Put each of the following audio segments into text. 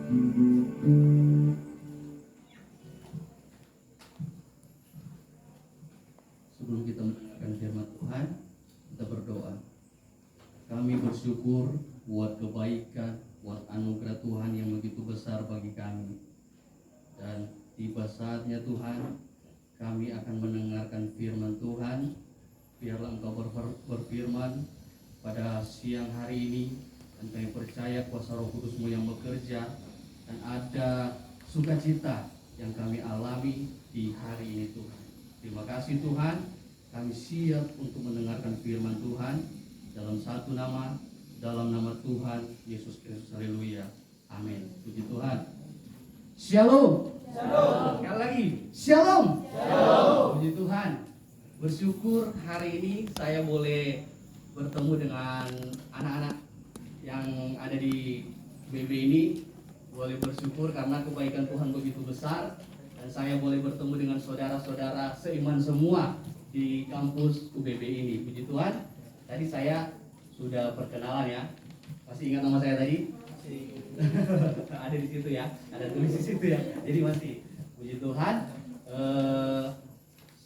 Sebelum kita mendengarkan firman Tuhan, kita berdoa. Kami bersyukur buat kebaikan, buat anugerah Tuhan yang begitu besar bagi kami. Dan tiba saatnya Tuhan, kami akan mendengarkan firman Tuhan. Biarlah Engkau berfirman pada siang hari ini, dan kami percaya kuasa Roh Kudus-Mu yang bekerja, dan ada sukacita yang kami alami di hari ini Tuhan. Terima kasih Tuhan, kami siap untuk mendengarkan firman Tuhan dalam satu nama, dalam nama Tuhan Yesus Kristus. Haleluya. Amin. Puji Tuhan. Shalom. Shalom. Sekali lagi. Shalom. Shalom. Puji Tuhan. Bersyukur hari ini saya boleh bertemu dengan anak-anak yang ada di BB ini. Boleh bersyukur karena kebaikan Tuhan begitu besar, dan saya boleh bertemu dengan saudara-saudara seiman semua di kampus UBB ini. Puji Tuhan. Tadi saya sudah perkenalan ya. Masih ingat nama saya tadi? Masih. Ada di situ ya. Ada tulis di situ ya. Jadi masih. Puji Tuhan.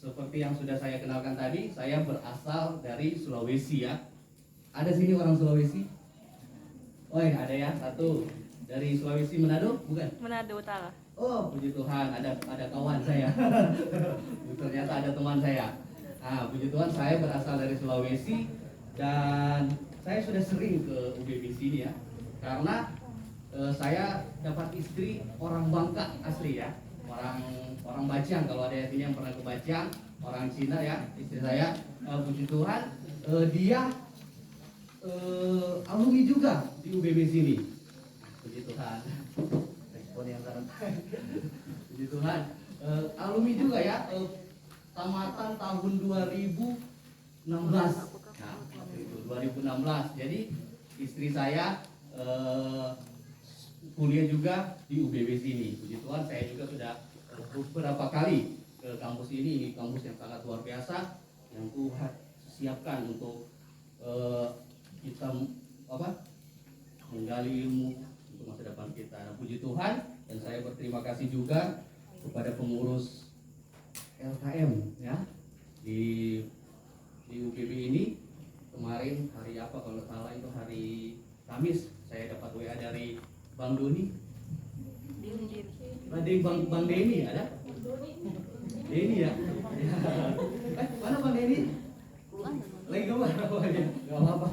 Seperti yang sudah saya kenalkan tadi, saya berasal dari Sulawesi ya. Ada sini orang Sulawesi? Oh ya, ada ya, satu. Dari Sulawesi Manado, bukan? Manado Utara. Oh, puji Tuhan, ada kawan saya. Ternyata ada teman saya. Nah, puji Tuhan, saya berasal dari Sulawesi dan saya sudah sering ke UBB sini ya. Karena saya dapat istri orang Bangka asli ya. Orang Bajang, kalau ada sini yang pernah ke Bajang, orang Cina ya, istri saya. Puji Tuhan, dia alumni juga di UBB sini. Puji Tuhan. Respon yang sangat puji Tuhan. Alumni juga ya, tamatan tahun 2016. Nah, itu 2016. Jadi istri saya kuliah juga di UBB sini. Puji Tuhan, saya juga sudah beberapa kali ke kampus ini kampus yang sangat luar biasa yang Tuhan siapkan untuk kita menggali ilmu untuk masa depan kita. Nah, puji Tuhan, dan saya berterima kasih juga kepada pengurus LKM ya di UBB ini. Kemarin hari apa kalau salah itu hari Kamis, saya dapat WA dari Bang Doni. Bang Deni ada? Deni ya? Mana Bang Deni? Lagi keluar. Gak apa-apa.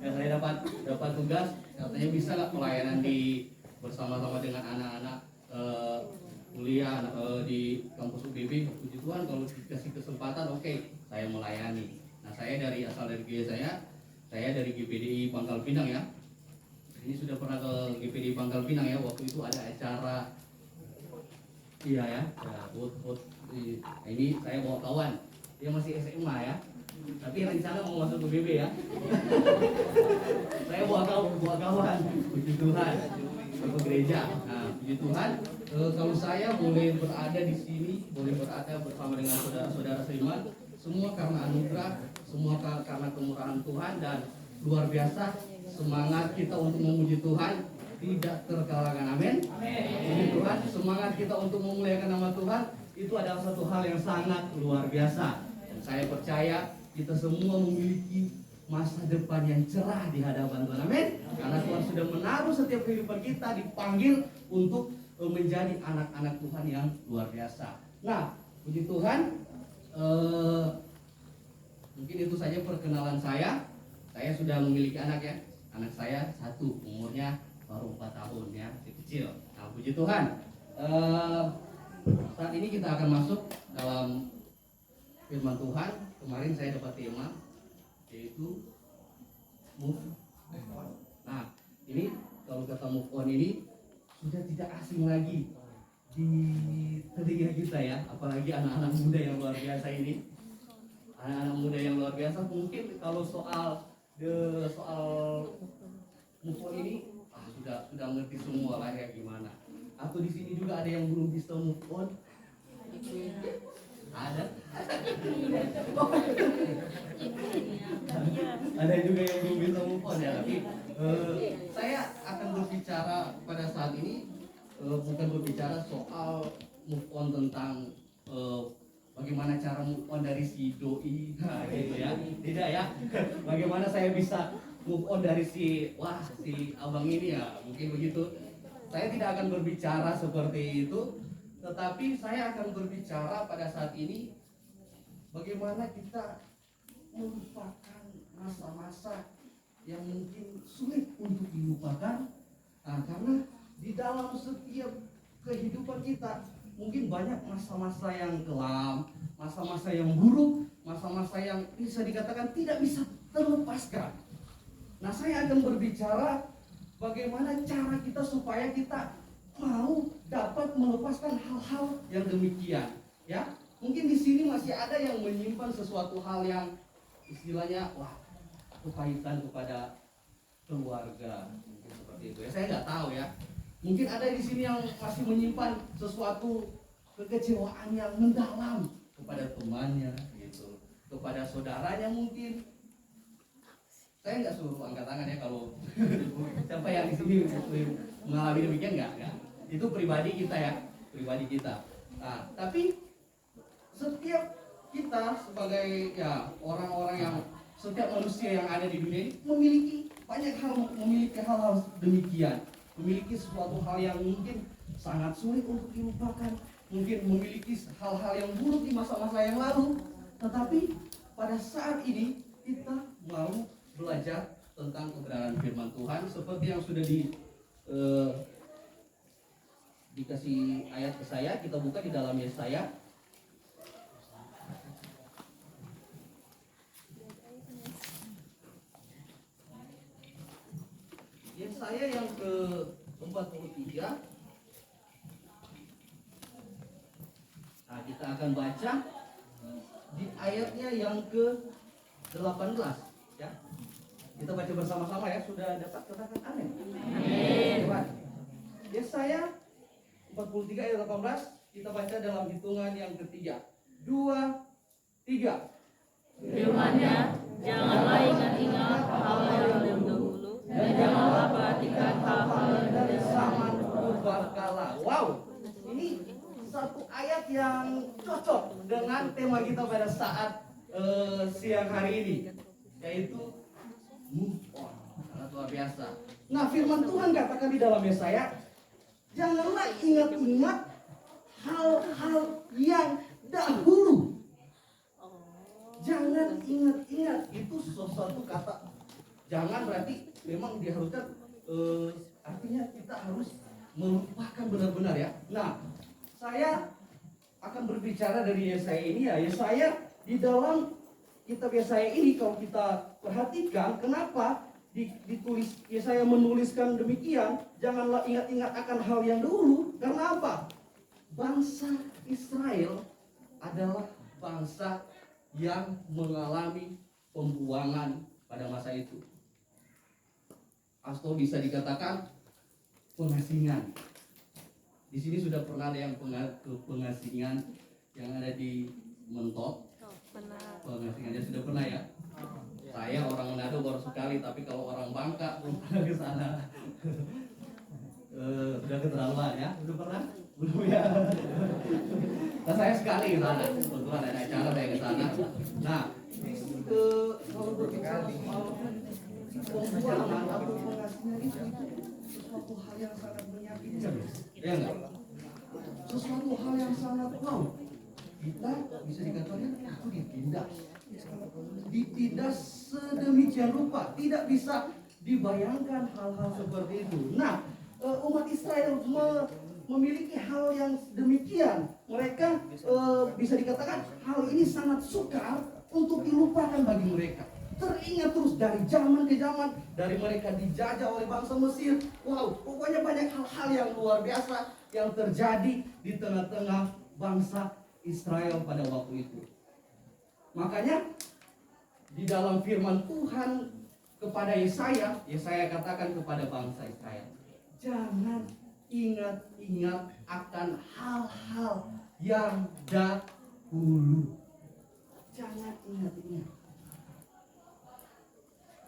Ya, saya dapat tugas, katanya bisa nggak pelayanan bersama-sama dengan anak-anak kuliah di kampus UBB. Puji Tuhan, kalau dikasih kesempatan, oke, saya melayani. Nah, saya asal dari GP saya dari GPDI Pangkal Pinang ya. Ini sudah pernah ke GPDI Pangkal Pinang ya. Waktu itu ada acara, iya ya. Ini saya bawa kawan, dia masih SMA ya. Tapi rencana mau masuk ke BB ya. Saya bawa kawan, puji Tuhan, ke gereja. Nah, puji Tuhan, kalau saya boleh berada di sini, boleh berada bersama dengan saudara-saudara seiman, semua karena anugerah, semua karena kemurahan Tuhan, dan luar biasa semangat kita untuk memuji Tuhan tidak terkalahkan. Amin. Puji Tuhan, semangat kita untuk memuliakan nama Tuhan itu adalah satu hal yang sangat luar biasa. Dan saya percaya kita semua memiliki masa depan yang cerah di hadapan Tuhan. Amin. Karena Tuhan sudah menaruh setiap kehidupan kita, dipanggil untuk menjadi anak-anak Tuhan yang luar biasa. Nah, puji Tuhan, mungkin itu saja perkenalan saya. Saya sudah memiliki anak ya. Anak saya satu, umurnya baru 4 tahun ya, masih kecil. Nah, puji Tuhan. Saat ini kita akan masuk dalam firman Tuhan. Kemarin saya dapat tema yaitu move on. Nah, ini kalau kata move on ini sudah tidak asing lagi di telinga kita ya, apalagi anak-anak muda yang luar biasa ini. Anak-anak muda yang luar biasa, mungkin kalau soal move on ini sudah ngerti semua lah ya gimana. Atau di sini juga ada yang belum bisa move on? Ada? Ada juga yang belum bisa move on ya. Tapi saya akan berbicara pada saat ini bukan berbicara soal move on tentang bagaimana cara move on dari si doi, nah, gitu ya, tidak ya. Bagaimana saya bisa move on dari si abang ini ya, mungkin begitu. Saya tidak akan berbicara seperti itu, tetapi saya akan berbicara pada saat ini bagaimana kita melupakan masa-masa yang mungkin sulit untuk dilupakan. Nah, karena di dalam setiap kehidupan kita mungkin banyak masa-masa yang kelam, masa-masa yang buruk, masa-masa yang bisa dikatakan tidak bisa terlepaskan. Nah, saya akan berbicara bagaimana cara kita supaya kita mau dapat melepaskan hal-hal yang demikian, ya. Mungkin di sini masih ada yang menyimpan sesuatu hal yang istilahnya kepahitan kepada keluarga, mungkin seperti itu ya. Saya nggak tahu ya. Mungkin ada di sini yang masih menyimpan sesuatu kekecewaan yang mendalam kepada temannya, gitu, kepada saudaranya mungkin. Saya nggak suruh angkat tangan ya kalau siapa yang di sini mengalami demikian, nggak. Itu pribadi kita ya, pribadi kita. Nah, tapi setiap kita sebagai ya orang-orang yang setiap manusia yang ada di dunia ini memiliki banyak hal, memiliki hal-hal demikian, memiliki sesuatu hal yang mungkin sangat sulit untuk dilupakan, mungkin memiliki hal-hal yang buruk di masa-masa yang lalu. Tetapi pada saat ini kita mau belajar tentang kebenaran firman Tuhan seperti yang sudah dikasih ayat ke saya. Kita buka di dalam Yesaya. Yesaya yang ke-43. Nah, kita akan baca di ayatnya yang ke-18 ya. Kita baca bersama-sama ya. Sudah dapat, katakan amin. Amin. Yesaya 43 ayat 18, kita baca dalam hitungan yang ketiga. 2, 3. Firman-Nya, janganlah ingat-ingat hal-hal yang dahulu, dan janganlah perhatikan hal-hal yang dari zaman purbakala. Wow, ini satu ayat yang cocok dengan tema kita pada saat siang hari ini, yaitu move on. Sangat luar biasa. Nah, firman Tuhan katakan di dalam Yesaya, janganlah ingat-ingat hal-hal yang dahulu. Jangan ingat-ingat, itu sesuatu kata. Jangan berarti memang diharuskan, artinya kita harus melupakan benar-benar ya. Nah, saya akan berbicara dari Yesaya ini ya. Yesaya di dalam kitab Yesaya ini kalau kita perhatikan, kenapa ditulis Yesaya menuliskan demikian, janganlah ingat-ingat akan hal yang dahulu. Karena apa? Bangsa Israel adalah bangsa yang mengalami pembuangan pada masa itu, atau bisa dikatakan pengasingan. Di sini sudah pernah ada yang pengasingan yang ada di Mentok. Pengasingannya sudah pernah ya. Saya orang Manado baru sekali, tapi kalau orang Bangka belum pernah ke sana. Sudah keterlaluan ya? Sudah pernah? Belum ya? Nah, saya sekali ke sana. Kebetulan ada acara saya ke sana. Nah, kalau berbicara soal pembuangan atau pengasingan itu sesuatu hal yang sangat menyakitkan. Ya enggak? Sesuatu hal yang sangat kita bisa dikatakan itu ditindas sedemikian rupa, tidak bisa dibayangkan hal-hal seperti itu. Nah, umat Israel memiliki hal yang demikian. Mereka bisa dikatakan hal ini sangat sukar untuk dilupakan bagi mereka. Teringat terus dari zaman ke zaman, dari mereka dijajah oleh bangsa Mesir. Wow, pokoknya banyak hal-hal yang luar biasa yang terjadi di tengah-tengah bangsa Israel pada waktu itu. Makanya di dalam firman Tuhan kepada Yesaya katakan kepada bangsa Israel, jangan ingat-ingat akan hal-hal yang dahulu. Jangan ingat-ingat.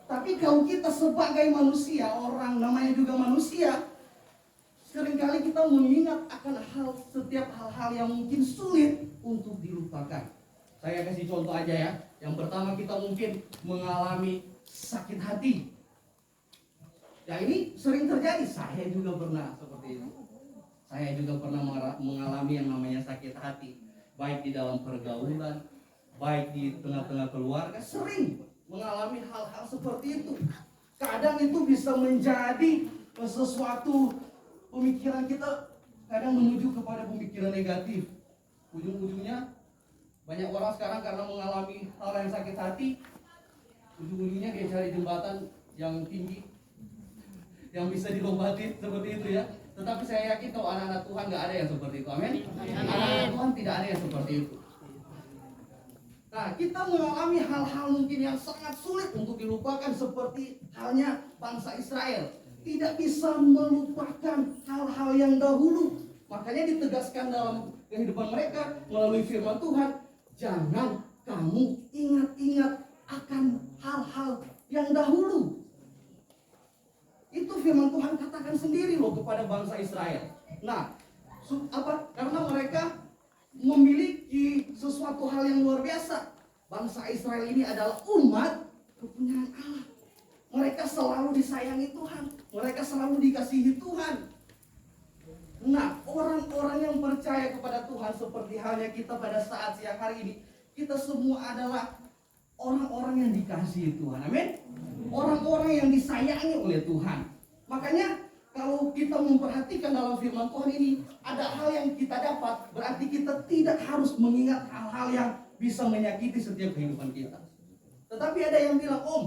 Tapi kalau kita sebagai manusia, orang namanya juga manusia, seringkali kita kita mengingat akan setiap hal-hal yang mungkin sulit untuk dilupakan. Saya kasih contoh aja ya. Yang pertama, kita mungkin mengalami sakit hati. Ya, ini sering terjadi. Saya juga pernah seperti itu. Saya juga pernah mengalami yang namanya sakit hati, baik di dalam pergaulan, baik di tengah-tengah keluarga, sering mengalami hal-hal seperti itu. Kadang itu bisa menjadi sesuatu pemikiran kita, kadang menuju kepada pemikiran negatif. Ujung-ujungnya banyak orang sekarang karena mengalami hal yang sakit hati, ujung-ujungnya dia cari jembatan yang tinggi, yang bisa dilombatin seperti itu ya. Tetapi saya yakin kalau anak-anak Tuhan nggak ada yang seperti itu. Amin. Anak-anak Tuhan tidak ada yang seperti itu. Nah, kita mengalami hal-hal mungkin yang sangat sulit untuk dilupakan, seperti halnya bangsa Israel. Tidak bisa melupakan hal-hal yang dahulu. Makanya ditegaskan dalam kehidupan mereka melalui firman Tuhan, jangan kamu ingat-ingat akan hal-hal yang dahulu. Itu firman Tuhan katakan sendiri loh kepada bangsa Israel. Nah, karena mereka memiliki sesuatu hal yang luar biasa. Bangsa Israel ini adalah umat kepunyaan Allah. Mereka selalu disayangi Tuhan. Mereka selalu dikasihi Tuhan. Nah, orang-orang yang percaya kepada Tuhan seperti halnya kita pada saat siang hari ini, kita semua adalah orang-orang yang dikasihi Tuhan. Amin. Orang-orang yang disayangi oleh Tuhan. Makanya kalau kita memperhatikan dalam firman Tuhan ini, ada hal yang kita dapat, berarti kita tidak harus mengingat hal-hal yang bisa menyakiti setiap kehidupan kita. Tetapi ada yang bilang, Om,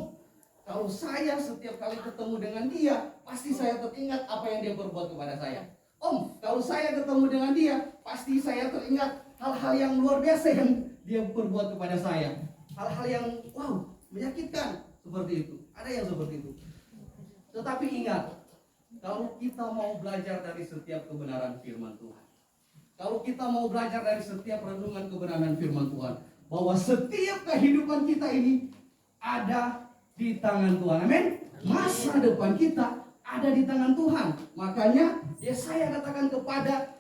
kalau saya setiap kali ketemu dengan dia, pasti saya teringat apa yang dia berbuat kepada saya. Om, kalau saya ketemu dengan dia, pasti saya teringat hal-hal yang luar biasa yang dia berbuat kepada saya. Hal-hal yang menyakitkan seperti itu. Ada yang seperti itu. Tetapi ingat, kalau kita mau belajar dari setiap kebenaran firman Tuhan, kalau kita mau belajar dari setiap renungan kebenaran firman Tuhan, bahwa setiap kehidupan kita ini ada di tangan Tuhan. Amin. Masa depan kita ada di tangan Tuhan. Makanya Yesaya katakan kepada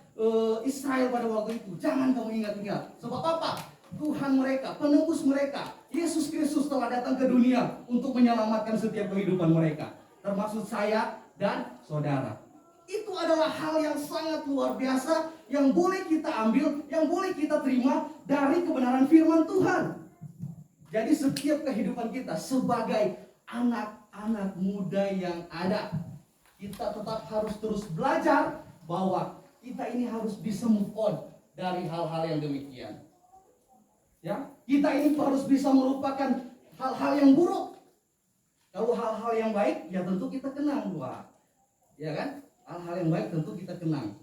Israel pada waktu itu, jangan kamu ingat-ingat. Sebab apa? Tuhan mereka, penebus mereka, Yesus Kristus telah datang ke dunia untuk menyelamatkan setiap kehidupan mereka, termasuk saya dan saudara. Itu adalah hal yang sangat luar biasa yang boleh kita ambil, yang boleh kita terima dari kebenaran firman Tuhan. Jadi setiap kehidupan kita sebagai anak-anak muda yang ada, kita tetap harus terus belajar bahwa kita ini harus bisa move on dari hal-hal yang demikian. Ya, kita ini harus bisa melupakan hal-hal yang buruk. Kalau hal-hal yang baik, ya tentu kita kenang, ya kan? Hal-hal yang baik tentu kita kenang,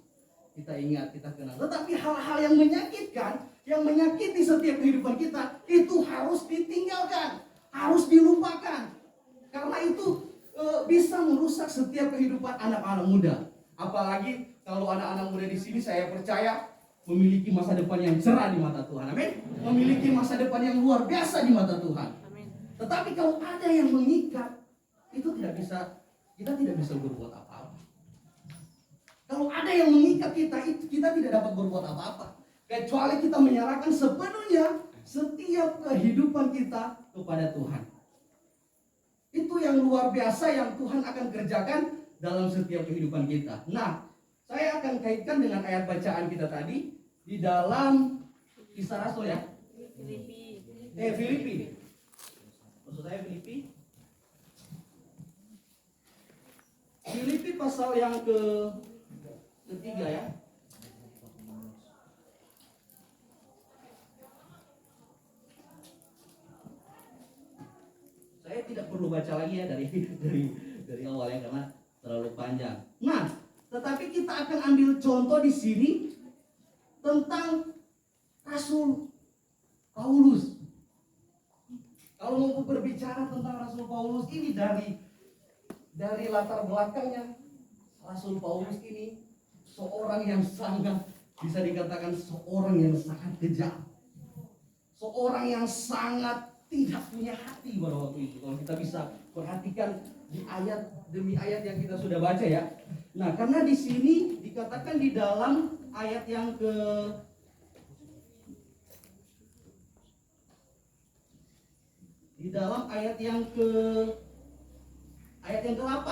kita ingat, kita kenang. Tetapi hal-hal yang menyakitkan, yang menyakiti setiap kehidupan kita, itu harus ditinggalkan, harus dilupakan. Karena itu bisa merusak setiap kehidupan anak-anak muda. Apalagi kalau anak-anak muda di sini, saya percaya memiliki masa depan yang cerah di mata Tuhan. Amin. Memiliki masa depan yang luar biasa di mata Tuhan. Amin. Tetapi kalau ada yang mengikat, itu kita tidak bisa berbuat apa-apa. Kalau ada yang mengikat kita tidak dapat berbuat apa-apa, kecuali kita menyerahkan sepenuhnya setiap kehidupan kita kepada Tuhan. Itu yang luar biasa yang Tuhan akan kerjakan dalam setiap kehidupan kita. Nah, saya akan kaitkan dengan ayat bacaan kita tadi di dalam Kisah Rasul ya. Filipi. Maksud saya Filipi. Filipi pasal yang ketiga ya. Saya tidak perlu baca lagi ya dari awalnya karena terlalu panjang. Nah, tetapi kita akan ambil contoh di sini tentang Rasul Paulus. Kalau mau berbicara tentang Rasul Paulus ini dari latar belakangnya, Rasul Paulus ini seorang yang sangat, bisa dikatakan seorang yang sangat kejam, seorang yang sangat tidak punya hati pada waktu itu. Kalau kita bisa perhatikan di ayat demi ayat yang kita sudah baca ya, Nah, karena di sini dikatakan di dalam ayat yang ke ayat yang ke-8.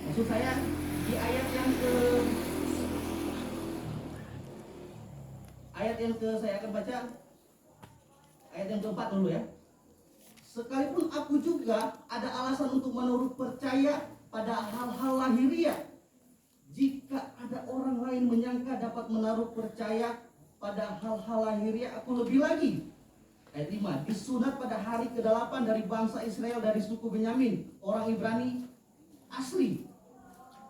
Maksud saya di ayat yang saya akan baca ayat yang ke-4 dulu ya. Sekalipun aku juga ada alasan untuk menurut percaya pada hal-hal lahiriah, jika ada orang lain menyangka dapat menaruh percaya pada hal-hal lahiriah, aku lebih lagi. Ayat 5, disunat pada hari ke-8 dari bangsa Israel dari suku Benyamin, orang Ibrani asli,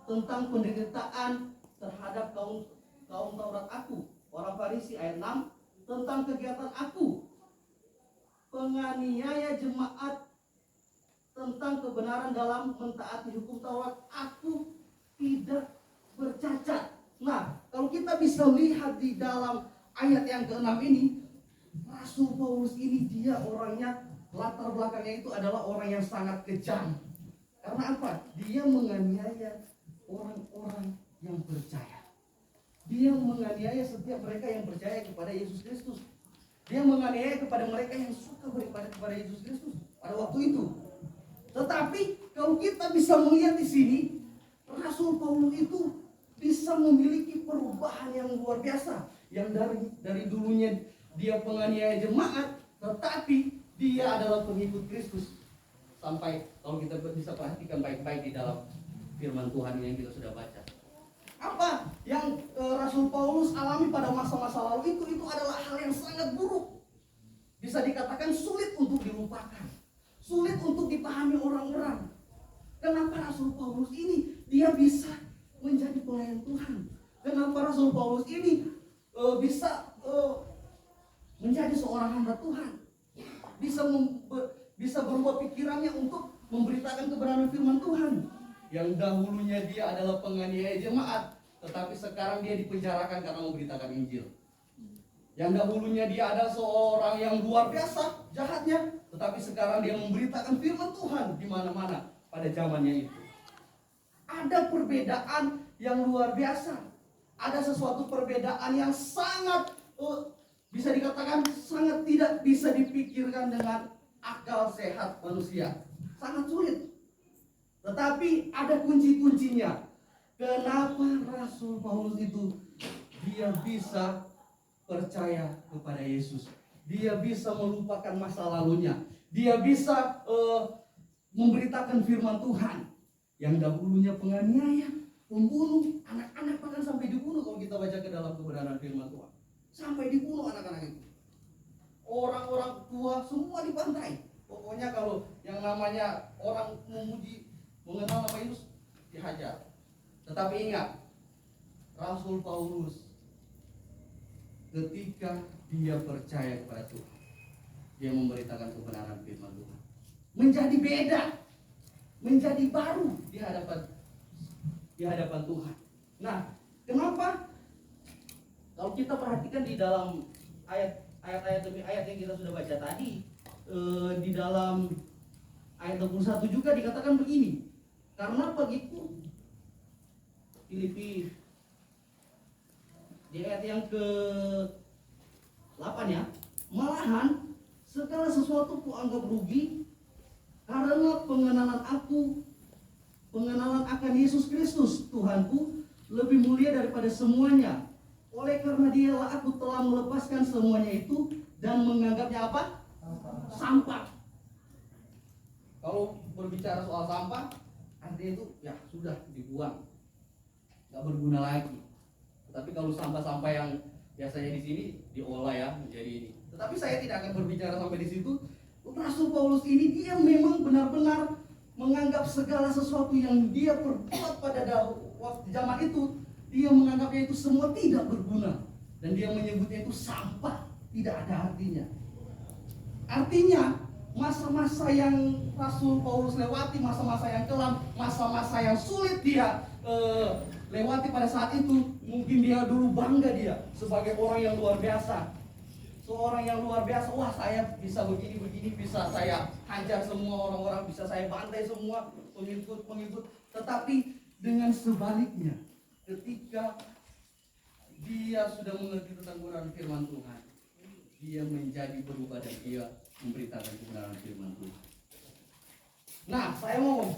tentang penderitaan terhadap kaum Taurat aku, orang Farisi. Ayat 6, tentang kegiatan aku, penganiaya jemaat, tentang kebenaran dalam mentaati hukum Taurat, aku tidak bercacat. Nah, kalau kita bisa lihat di dalam ayat yang ke-6 ini, Rasul Paulus ini dia orangnya, latar belakangnya itu adalah orang yang sangat kejam. Karena apa? Dia menganiaya orang-orang yang percaya. Dia menganiaya setiap mereka yang percaya kepada Yesus Kristus. Dia menganiaya kepada mereka yang suka beribadah kepada Yesus Kristus pada waktu itu. Tetapi kalau kita bisa melihat di sini, Rasul Paulus itu bisa memiliki perubahan yang luar biasa. Yang dari dulunya dia penganiaya jemaat, tetapi dia adalah pengikut Kristus. Sampai kalau kita bisa perhatikan baik-baik di dalam firman Tuhan yang kita sudah baca. Apa yang Rasul Paulus alami pada masa-masa lalu itu adalah hal yang sangat buruk. Bisa dikatakan sulit untuk dilupakan, sulit untuk dipahami orang-orang. Kenapa Rasul Paulus ini dia bisa menjadi pelayan Tuhan? Kenapa Rasul Paulus ini bisa menjadi seorang hamba Tuhan? Bisa berubah pikirannya untuk memberitakan kebenaran firman Tuhan. Yang dahulunya dia adalah penganiaya jemaat, tetapi sekarang dia dipenjarakan karena memberitakan Injil. Yang dahulunya dia adalah seorang yang luar biasa jahatnya, tetapi sekarang dia memberitakan firman Tuhan di mana-mana pada zamannya itu. Ada perbedaan yang luar biasa. Ada sesuatu perbedaan yang sangat bisa dikatakan sangat tidak bisa dipikirkan dengan akal sehat manusia. Sangat sulit. Tetapi ada kunci-kuncinya. Kenapa Rasul Paulus itu dia bisa percaya kepada Yesus? Dia bisa melupakan masa lalunya. Dia bisa memberitakan firman Tuhan. Yang dahulunya penganiaya, pembunuh, anak-anak bahkan sampai dibunuh kalau kita baca ke dalam kebenaran firman Tuhan. Sampai dibunuh anak-anak itu. Orang-orang tua semua dibantai. Pokoknya kalau yang namanya orang memuji, mengenal nama Yesus, dihajar. Tetapi ingat, Rasul Paulus ketika dia percaya kepada Tuhan, dia memberitakan kebenaran firman Tuhan, menjadi beda, menjadi baru di hadapan Tuhan. Nah, kenapa? Kalau kita perhatikan di dalam ayat-ayat demi ayat yang kita sudah baca tadi, di dalam ayat 21 juga dikatakan begini, karena bagiku, Filipi di ayat yang ke-8 ya, malahan segala sesuatu kuanggap rugi karena pengenalan akan Yesus Kristus Tuhanku lebih mulia daripada semuanya. Oleh karena dialah aku telah melepaskan semuanya itu dan menganggapnya apa? Sampah. Kalau berbicara soal sampah, artinya itu ya sudah dibuang, nggak berguna lagi. Tetapi kalau sampah-sampah yang biasanya di sini diolah ya menjadi ini. Tetapi saya tidak akan berbicara sampai di situ. Rasul Paulus ini dia memang benar-benar menganggap segala sesuatu yang dia perbuat pada waktu zaman itu, dia menganggapnya itu semua tidak berguna, dan dia menyebutnya itu sampah, tidak ada artinya. Artinya masa-masa yang Rasul Paulus lewati, masa-masa yang kelam, masa-masa yang sulit dia lewati pada saat itu, mungkin dia dulu bangga dia sebagai orang yang luar biasa, seorang yang luar biasa. Wah, saya bisa begini, bisa saya hajar semua orang-orang, bisa saya bantai semua pengikut. Tetapi dengan sebaliknya, ketika dia sudah mengerti tentang kebenaran firman Tuhan, dia menjadi berubah dan dia memberitakan kebenaran firman Tuhan. Nah, saya mau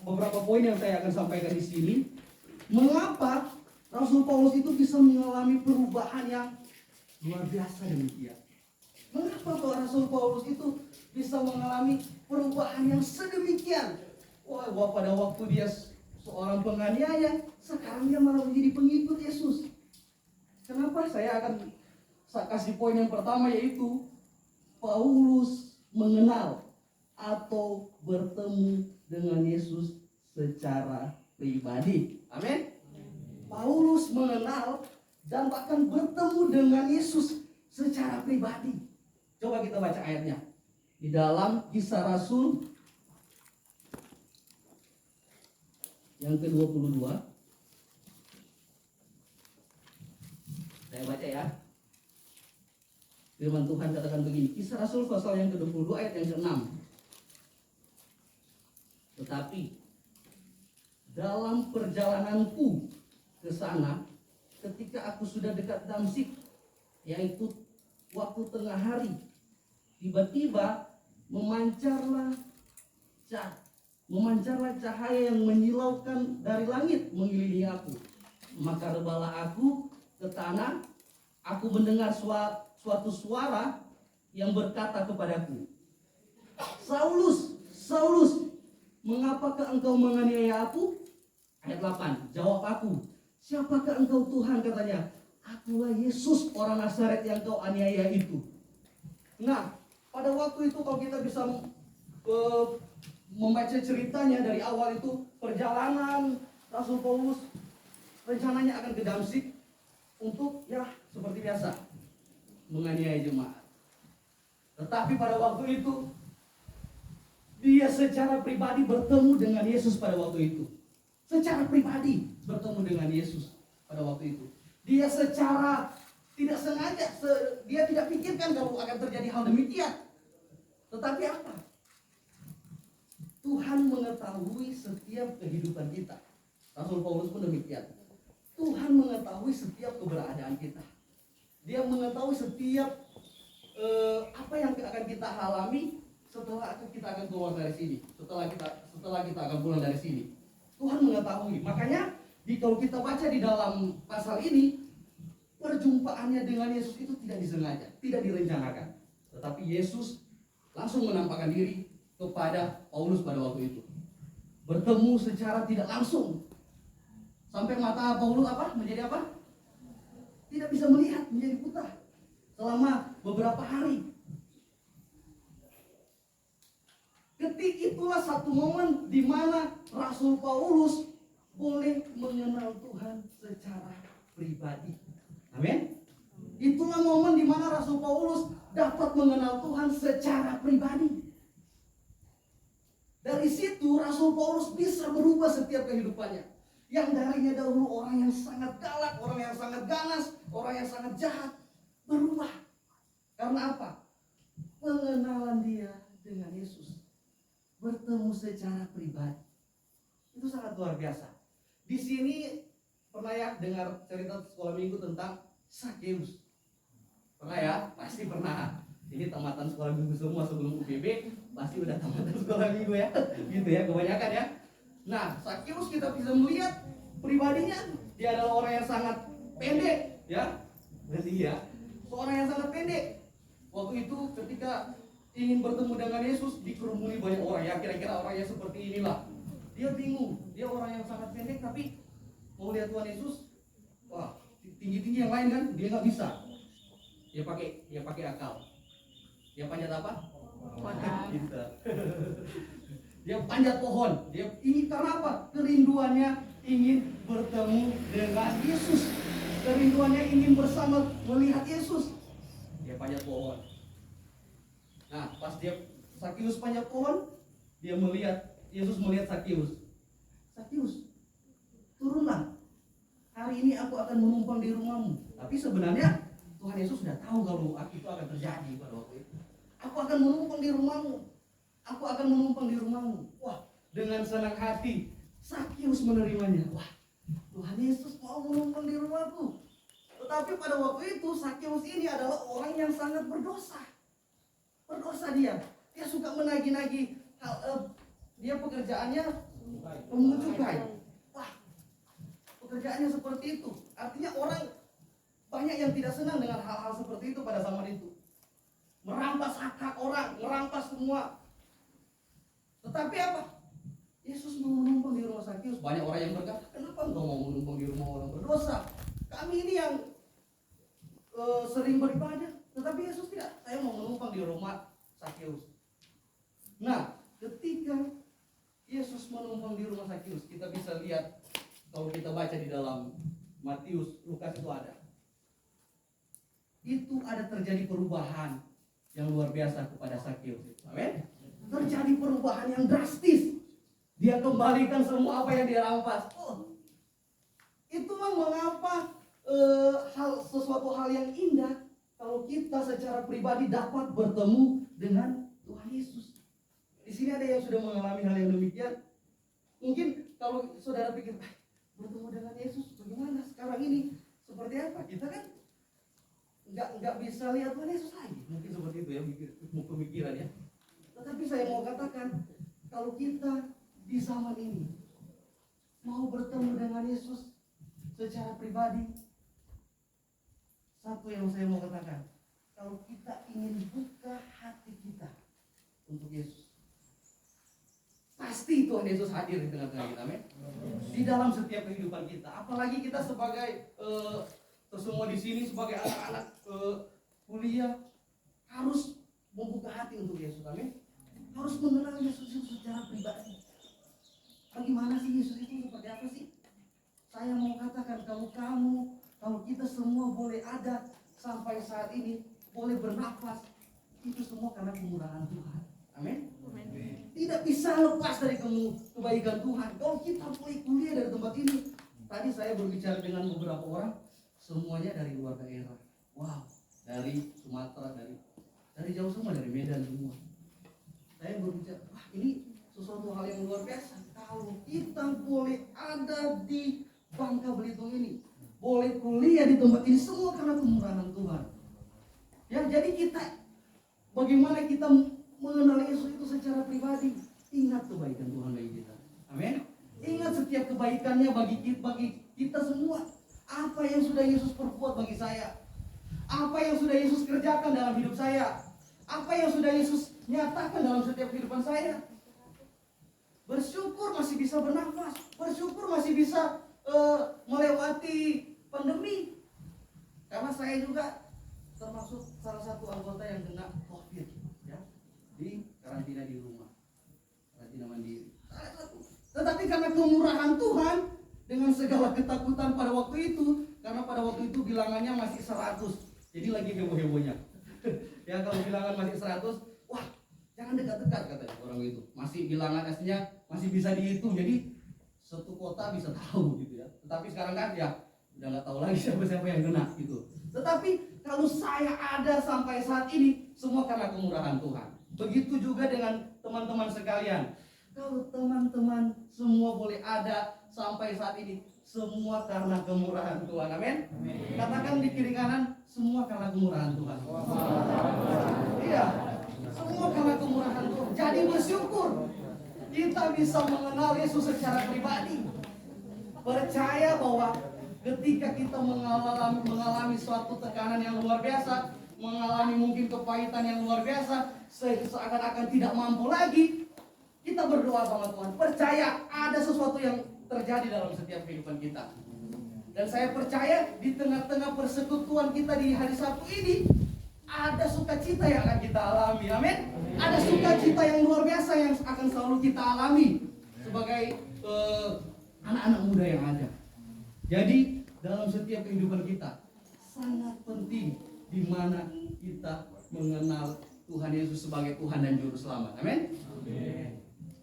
beberapa poin yang saya akan sampaikan di sini. Mengapa Rasul Paulus itu bisa mengalami perubahan yang luar biasa demikian? Mengapa Rasul Paulus itu bisa mengalami perubahan yang sedemikian? Wah, pada waktu dia seorang penganiaya, sekarang dia malah menjadi pengikut Yesus. Kenapa? Saya kasih poin yang pertama, yaitu Paulus mengenal atau bertemu dengan Yesus secara pribadi. Amin. Paulus mengenal dan bahkan bertemu dengan Yesus secara pribadi. Coba kita baca ayatnya. Di dalam Kisah Rasul yang ke-22. Saya baca ya. Firman Tuhan katakan begini. Kisah Rasul pasal yang ke-22 ayat yang ke-6. Tetapi dalam perjalananku ke sana, ketika aku sudah dekat Damsyik, yaitu waktu tengah hari, tiba-tiba memancarlah cahaya yang menyilaukan dari langit mengelilingi aku. Maka rebalah aku ke tanah. Aku mendengar suatu suara yang berkata kepadaku, Saulus, Saulus, mengapakah engkau menganiaya aku? Ayat 8, jawab aku, siapakah engkau Tuhan? Katanya, akulah Yesus orang Nazaret yang kau aniaya itu. Nah, pada waktu itu kalau kita bisa membaca ceritanya dari awal itu, perjalanan Rasul Paulus rencananya akan ke Damsyik untuk seperti biasa menganiaya jemaat. Tetapi pada waktu itu dia secara pribadi bertemu dengan Yesus pada waktu itu. Secara pribadi bertemu dengan Yesus pada waktu itu. Dia secara tidak sengaja, dia tidak pikirkan kalau akan terjadi hal demikian. Tetapi apa? Tuhan mengetahui setiap kehidupan kita. Rasul Paulus pun demikian. Tuhan mengetahui setiap keberadaan kita. Dia mengetahui setiap apa yang akan kita alami setelah kita akan keluar dari sini. Setelah kita akan pulang dari sini. Tuhan mengetahui. Makanya kalau kita baca di dalam pasal ini, perjumpaannya dengan Yesus itu tidak disengaja, tidak direncanakan. Tetapi Yesus langsung menampakkan diri kepada Paulus pada waktu itu. Bertemu secara tidak langsung. Sampai mata Paulus menjadi apa? Tidak bisa melihat, menjadi buta selama beberapa hari. Ketika itulah satu momen di mana Rasul Paulus boleh mengenal Tuhan secara pribadi. Amin. Itulah momen di mana Rasul Paulus dapat mengenal Tuhan secara pribadi. Dari situ Rasul Paulus bisa berubah setiap kehidupannya. Yang darinya dahulu orang yang sangat galak, orang yang sangat ganas, orang yang sangat jahat, berubah. Karena apa? Pengenalan dia dengan Yesus. Bertemu secara pribadi. Itu sangat luar biasa. Di sini pernah ya dengar cerita sekolah minggu tentang Sakeus? Pernah ya? Pasti pernah. Ini tamatan sekolah minggu semua sebelum UPB pasti udah tamatan sekolah minggu ya. Gitu ya kebanyakan ya. Nah, Sakeus kita bisa melihat pribadinya, dia adalah orang yang sangat pendek ya. Berarti ya, seorang yang sangat pendek. Waktu itu ketika ingin bertemu dengan Yesus dikerumuni banyak orang ya, kira-kira orang yang seperti inilah. Dia bingung, dia orang yang sangat pendek tapi mau lihat Tuhan Yesus, wah tinggi-tinggi yang lain kan dia nggak bisa. Dia pakai akal. Dia panjat apa? Pohon. Dia panjat pohon. Dia ingin karena apa? Kerinduannya ingin bertemu dengan Yesus. Kerinduannya ingin bersama melihat Yesus. Dia panjat pohon. Nah, pas Sakeus panjat pohon, dia melihat Yesus melihat Sakeus. Sakeus, turunlah. Hari ini aku akan menumpang di rumahmu. Tapi sebenarnya Tuhan Yesus sudah tahu kalau itu akan terjadi pada waktu itu. Aku akan menumpang di rumahmu. Aku akan menumpang di rumahmu. Wah, dengan senang hati Sakyus menerimanya. Wah, Tuhan Yesus mau menumpang di rumahku. Tetapi pada waktu itu Sakyus ini adalah orang yang sangat berdosa. Berdosa dia. Dia suka menagih-nagih. Dia pekerjaannya pemungut cukai. Wah, pekerjaannya seperti itu. Artinya orang banyak yang tidak senang dengan hal-hal seperti itu pada zaman itu. Merampas hak-hak orang, merampas semua. Tetapi apa? Yesus mau menumpang di rumah Sakyus. Banyak orang yang berkata, kenapa engkau mau menumpang di rumah orang berdosa? Kami ini yang sering beribadah. Tetapi Yesus tidak. Saya mau menumpang di rumah Sakyus. Nah, ketika Yesus menumpang di rumah Sakyus, kita bisa lihat kalau kita baca di dalam Matius, Lukas itu ada. Itu ada terjadi perubahan yang luar biasa kepada Sakyus. Amin. Terjadi perubahan yang drastis. Dia kembalikan semua apa yang dia rampas. Oh, itulah mengapa sesuatu hal yang indah kalau kita secara pribadi dapat bertemu dengan Tuhan Yesus. Di sini ada yang sudah mengalami hal yang demikian. Mungkin kalau saudara pikir bertemu dengan Yesus bagaimana sekarang ini? Seperti apa? Kita kan nggak bisa lihat Tuhan Yesus lagi. Mungkin seperti itu ya pemikiran ya. Tetapi saya mau katakan kalau kita di zaman ini mau bertemu dengan Yesus secara pribadi, satu yang saya mau katakan, kalau kita ingin buka hati kita untuk Yesus, pasti Tuhan Yesus hadir di tengah-tengah kita, amin. Di dalam setiap kehidupan kita, apalagi kita sebagai semua di sini sebagai anak-anak kuliah harus membuka hati untuk Yesus, amin. Harus mengenal Yesus secara pribadi. Bagaimana sih Yesus itu, seperti apa sih? Saya mau katakan kalau kita semua boleh ada sampai saat ini, boleh bernafas, itu semua karena kemurahan Tuhan. Amin. Tidak bisa lepas dari kebaikan Tuhan. Kalau kita boleh kuliah dari tempat ini, tadi saya berbicara dengan beberapa orang, semuanya dari luar daerah. Wow, dari Sumatera, dari jauh semua, dari Medan semua. Saya berbicara, wah ini sesuatu hal yang luar biasa. Kalau kita boleh ada di Bangka Belitung ini, boleh kuliah di tempat ini, semua karena kemurahan Tuhan. Ya, jadi kita, bagaimana kita mengenal Yesus itu secara pribadi, ingat kebaikan Tuhan bagi kita. Amin. Ingat setiap kebaikannya bagi kita semua. Apa yang sudah Yesus perbuat bagi saya, apa yang sudah Yesus kerjakan dalam hidup saya, apa yang sudah Yesus nyatakan dalam setiap kehidupan saya. Bersyukur masih bisa bernafas, bersyukur masih bisa melewati pandemi. Karena saya juga termasuk salah satu anggota yang kena COVID, ya, di karantina di rumah, karantina mandiri. Tetapi karena kemurahan Tuhan, dengan segala ketakutan pada waktu itu, karena pada waktu itu bilangannya masih 100, jadi lagi heboh-hebohnya. Ya, kalau bilangan masih 100, wah jangan dekat-dekat katanya orang itu. Masih bilangan aslinya masih bisa dihitung, jadi satu kota bisa tahu gitu ya. Tetapi sekarang kan ya udah nggak tahu lagi siapa-siapa yang kena gitu. Tetapi kalau saya ada sampai saat ini, semua karena kemurahan Tuhan. Begitu juga dengan teman-teman sekalian. Kalau teman-teman semua boleh ada sampai saat ini, semua karena kemurahan Tuhan. Amin. Katakan di kiri kanan, semua karena kemurahan Tuhan. Iya, semua karena kemurahan Tuhan. Jadi bersyukur kita bisa mengenal Yesus secara pribadi. Percaya bahwa ketika kita mengalami suatu tekanan yang luar biasa, mengalami mungkin kepahitan yang luar biasa, seakan-akan tidak mampu lagi, kita berdoa sama Tuhan. Percaya ada sesuatu yang terjadi dalam setiap kehidupan kita. Dan saya percaya di tengah-tengah persekutuan kita di hari Sabtu ini, ada sukacita yang akan kita alami. Amin. Ada sukacita yang luar biasa yang akan selalu kita alami sebagai anak-anak muda yang ada. Jadi dalam setiap kehidupan kita sangat penting di mana kita mengenal Tuhan Yesus sebagai Tuhan dan Juru Selamat. Amin.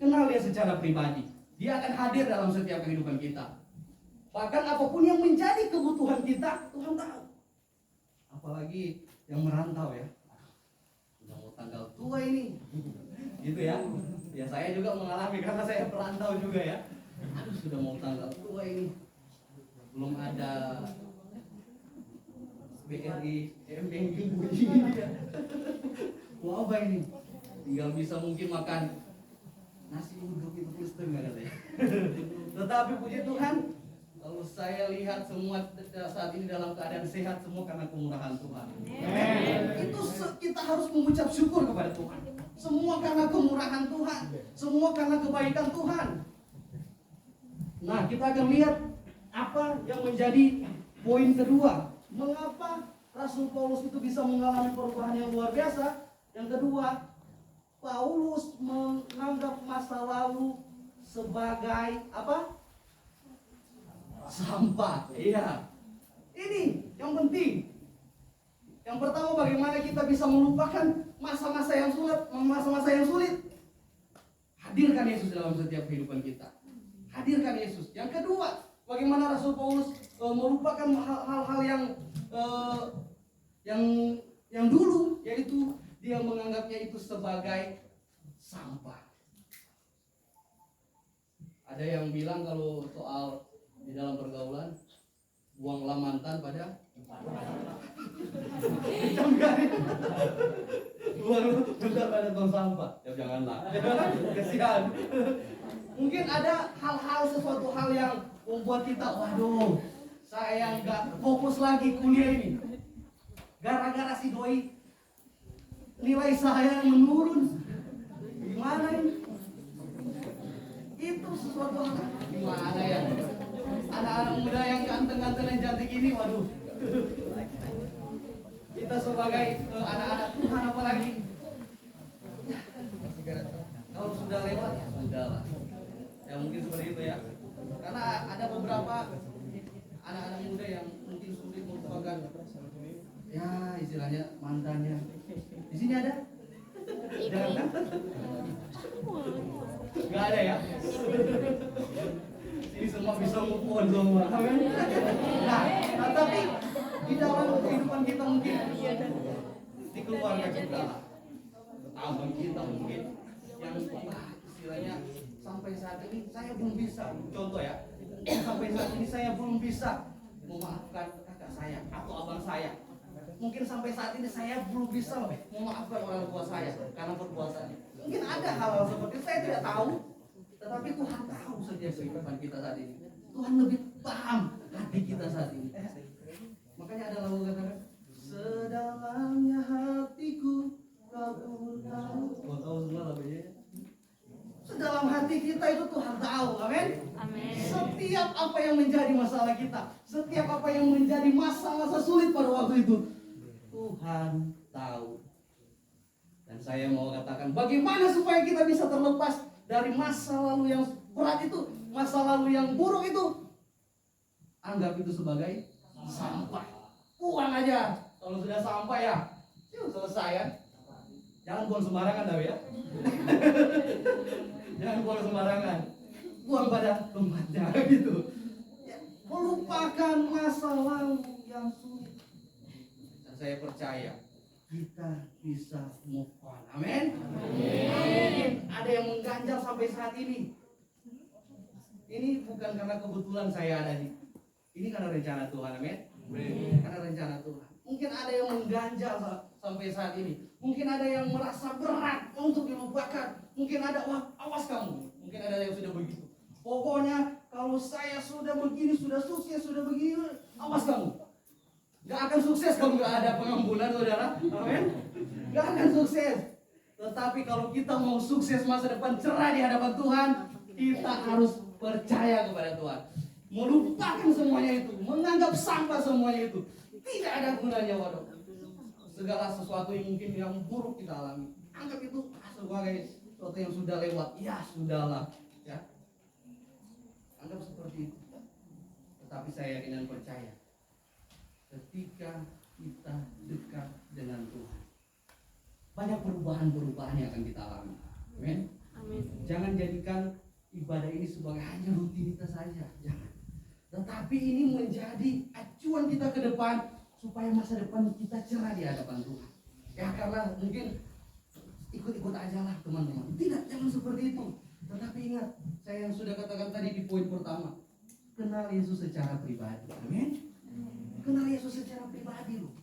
Kenal Dia secara pribadi. Dia akan hadir dalam setiap kehidupan kita. Bahkan apapun yang menjadi kebutuhan kita, Tuhan tahu. Apalagi yang merantau ya. Sudah mau tanggal tua ini. Gitu ya. Ya saya juga mengalami karena saya perantau juga ya. Aduh, sudah mau tanggal tua ini, belum ada BRI, banking bunyi. Mau apa ini? Tinggal bisa mungkin makan nasi uduk itu plus setengah katanya. Tetapi puji Tuhan, kalau saya lihat semua saat ini dalam keadaan sehat semua karena kemurahan Tuhan. Itu kita harus mengucap syukur kepada Tuhan. Semua karena kemurahan Tuhan, semua karena kebaikan Tuhan. Nah, kita akan lihat apa yang menjadi poin kedua. Mengapa Rasul Paulus itu bisa mengalami perubahan yang luar biasa? Yang kedua, Paulus menganggap masa lalu sebagai apa? Sampah. Iya. Ini yang penting. Yang pertama, bagaimana kita bisa melupakan masa-masa yang sulit. Hadirkan Yesus dalam setiap kehidupan kita. Hadirkan Yesus. Yang kedua, bagaimana Rasul Paulus melupakan hal-hal yang dulu, yaitu dia menganggapnya itu sebagai sampah. Ada yang bilang kalau soal di dalam pergaulan, buanglah mantan pada buang pada tong sampah. Ya janganlah. Kasihan. Mungkin ada sesuatu hal yang membuat kita, waduh, saya nggak fokus lagi kuliah ini. Gara-gara si doi nilai saya menurun. Gimana ini? Itu sesuatu hal gimana ya? Anak-anak muda yang ganteng-ganteng dan cantik ini, waduh. Kita sebagai anak-anak Tuhan apalagi. Kalau sudah lewat, ya sudahlah. Ya mungkin seperti itu ya. Karena ada beberapa anak-anak muda yang mungkin sulit melupakan, ya istilahnya mantannya. Di sini ada? Jangan. Gak ada ya? Ini semua bisa move on semua. Nah, tapi di dalam kehidupan kita mungkin di keluarga kita, tetangga kita mungkin yang istilahnya sampai saat ini saya belum bisa. Contoh ya, sampai saat ini saya belum bisa memaafkan kakak saya atau abang saya. Mungkin sampai saat ini saya belum bisa memaafkan orang tua saya karena perbuatannya. Mungkin ada hal-hal seperti itu, saya tidak tahu. Tetapi Tuhan tahu setiap kehidupan kita saat ini. Tuhan lebih paham hati kita saat ini. Makanya ada lagu katakan, sedalamnya hatiku kau pun tahu. Kau tahu semua lagunya. Sedalam hati kita itu Tuhan tahu, amin. Setiap apa yang menjadi masalah kita, setiap apa yang menjadi masa-masa sulit pada waktu itu, Tuhan tahu. Dan saya mau katakan, bagaimana supaya kita bisa terlepas dari masa lalu yang berat itu, masa lalu yang buruk itu. Anggap itu sebagai sampah. Buang aja. Kalau sudah sampah ya, selesai ya. Jangan buang sembarangan tapi ya. Jangan buang sembarangan. Buang pada tempatnya gitu. Ya, melupakan masa lalu yang sulit. Dan saya percaya kita bisa move on. Amin. Ada yang mengganjal sampai saat ini. Ini bukan karena kebetulan saya ada di. Ini karena rencana Tuhan, amin. Karena rencana Tuhan. Mungkin ada yang mengganjal sampai saat ini. Mungkin ada yang merasa berat untuk dilupakan. Mungkin ada, wah awas kamu. Mungkin ada yang sudah begitu. Pokoknya kalau saya sudah begini, sudah sukses, sudah begini, awas kamu. Gak akan sukses kalau gak ada pengampunan, saudara. Amin. Gak akan sukses. Tetapi kalau kita mau sukses masa depan cerah di hadapan Tuhan, kita harus percaya kepada Tuhan. Melupakan semuanya itu, menganggap sampah semuanya itu. Tidak ada gunanya, waduh. Segala sesuatu yang mungkin yang buruk kita alami, anggap itu sebagai sesuatu yang sudah lewat. Ya sudahlah, ya. Anggap seperti itu. Tetapi saya yakin dan percaya, ketika kita dekat dengan Tuhan, banyak perubahan-perubahan yang akan kita alami. Amin. Jangan jadikan ibadah ini sebagai hanya rutinitas saja. Jangan. Tetapi ini menjadi acuan kita ke depan supaya masa depan kita cerah di hadapan Tuhan. Ya karena mungkin ikut-ikut aja lah teman-teman. Tidak, jangan seperti itu. Tetapi ingat, saya yang sudah katakan tadi di poin pertama, kenal Yesus secara pribadi. Amin. Kenal Yesus secara pribadi loh.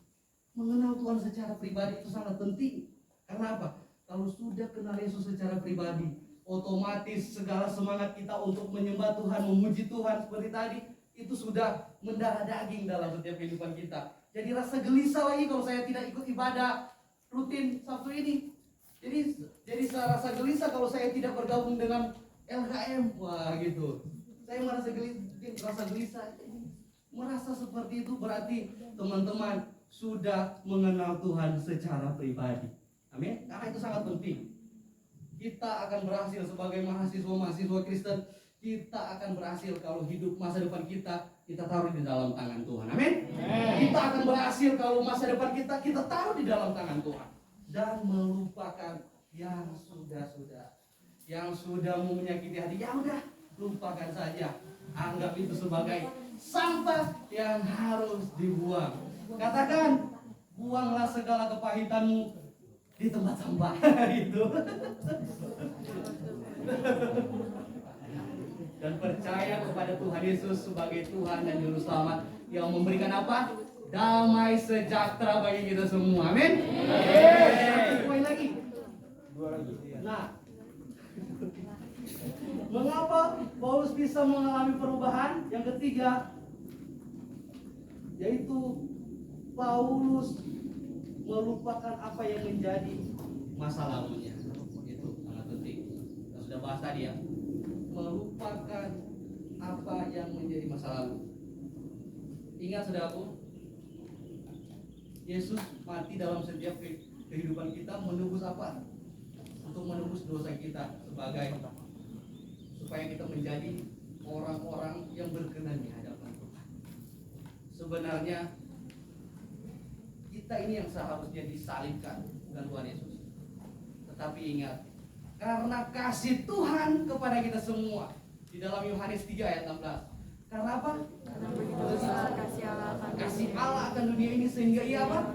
Mengenal Tuhan secara pribadi itu sangat penting. Karena apa? Kalau sudah kenal Yesus secara pribadi, otomatis segala semangat kita untuk menyembah Tuhan, memuji Tuhan seperti tadi, itu sudah mendarah daging dalam setiap kehidupan kita. Jadi rasa gelisah lagi kalau saya tidak ikut ibadah rutin Sabtu ini. Jadi saya rasa gelisah kalau saya tidak bergabung dengan LKM. Wah gitu. Saya merasa gelisah. Merasa seperti itu berarti teman-teman sudah mengenal Tuhan secara pribadi. Amin. Karena itu sangat penting. Kita akan berhasil sebagai mahasiswa Kristen. Kita akan berhasil kalau hidup masa depan kita taruh di dalam tangan Tuhan. Amin. Kita akan berhasil kalau masa depan kita taruh di dalam tangan Tuhan. Dan melupakan yang sudah-sudah. Yang sudah mau menyakiti hati, ya udah, lupakan saja. Anggap itu sebagai sampah yang harus dibuang. Katakan, buanglah segala kepahitanmu di tempat sampah. Itu. Dan percaya kepada Tuhan Yesus sebagai Tuhan dan Juru Selamat yang memberikan apa? Damai sejahtera bagi kita semua. Amin. Poin lagi. Nah, mengapa Paulus bisa mengalami perubahan? Yang ketiga, yaitu Paulus melupakan apa yang menjadi masa lalunya. Itu sangat penting. Kita sudah bahas tadi ya. Melupakan apa yang menjadi masa lalu. Ingat saudaraku, Yesus mati dalam setiap kehidupan kita menebus apa? Untuk menebus dosa kita supaya kita menjadi orang-orang yang berkenan di hadapan Tuhan. Sebenarnya kita ini yang seharusnya disalibkan, bukan Tuhan Yesus. Tetapi ingat, karena kasih Tuhan kepada kita semua, di dalam Yohanes 3 ayat 16. Karena apa? Karena begitu besar Kasih Allah akan dunia ini sehingga ia apa?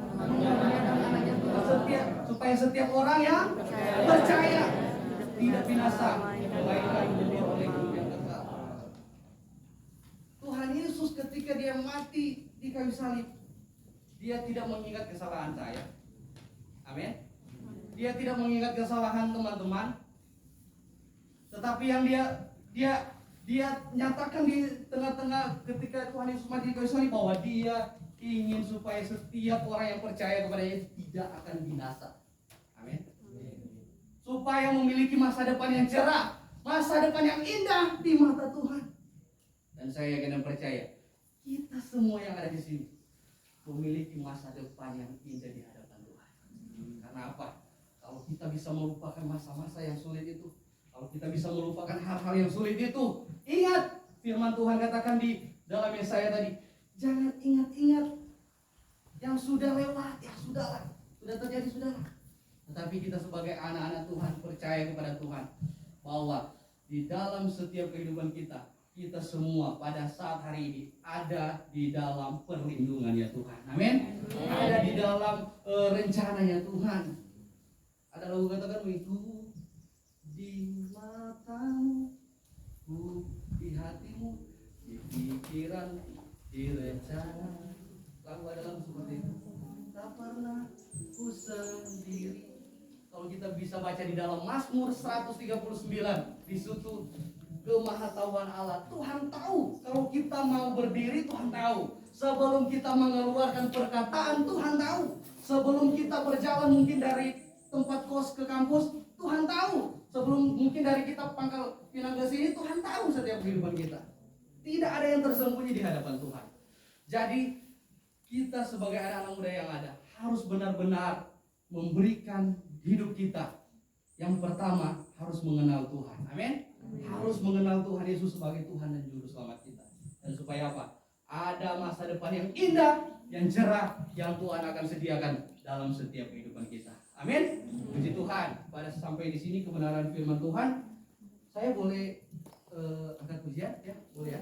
Supaya setiap orang yang percaya tidak binasa, melainkan beroleh hidup yang kekal. Tuhan Yesus ketika dia mati di kayu salib, dia tidak mengingat kesalahan saya. Amin. Dia tidak mengingat kesalahan teman-teman. Tetapi yang dia nyatakan di tengah-tengah ketika Tuhan Yesus mati di kayu salib bahwa dia ingin supaya setiap orang yang percaya kepadanya tidak akan binasa. Amin. Supaya memiliki masa depan yang cerah, masa depan yang indah di mata Tuhan. Dan saya yakin dan percaya kita semua yang ada di sini memiliki masa depan yang indah di hadapan Tuhan. Karena apa? Kalau kita bisa melupakan masa-masa yang sulit itu, kalau kita bisa melupakan hal-hal yang sulit itu, ingat firman Tuhan katakan di dalam Yesaya tadi, jangan ingat-ingat yang sudah lewat, ya sudahlah, sudah terjadi sudahlah. Tetapi kita sebagai anak-anak Tuhan percaya kepada Tuhan bahwa di dalam setiap kehidupan kita semua pada saat hari ini ada di dalam perlindungannya Tuhan. Amin. Ada di dalam rencananya Tuhan. Ada lagu katakan begitu. Di matamu, di hatimu, di pikiran, di rencana. Lagu ada lagu seperti itu. Tak pernah ku sendiri. Kalau kita bisa baca di dalam Mazmur 139, di situ kemahatauan Allah. Tuhan tahu kalau kita mau berdiri, Tuhan tahu. Sebelum kita mengeluarkan perkataan, Tuhan tahu. Sebelum kita berjalan mungkin dari tempat kos ke kampus, Tuhan tahu. Sebelum mungkin dari kita Pangkal Pinang ke sini, Tuhan tahu setiap kehidupan kita. Tidak ada yang tersembunyi di hadapan Tuhan. Jadi kita sebagai anak-anak muda yang ada harus benar-benar memberikan hidup kita. Yang pertama harus mengenal Tuhan. Amin. Harus mengenal Tuhan Yesus sebagai Tuhan dan Juru Selamat kita. Dan supaya apa? Ada masa depan yang indah, yang cerah, yang Tuhan akan sediakan dalam setiap kehidupan kita. Amin. Puji Tuhan. Pada sampai di sini kebenaran firman Tuhan. Saya boleh angkat pujian ya? Boleh ya?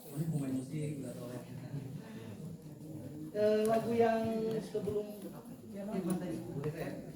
Boleh pemain musik atau lagu yang sebelum firman tadi. Boleh saya?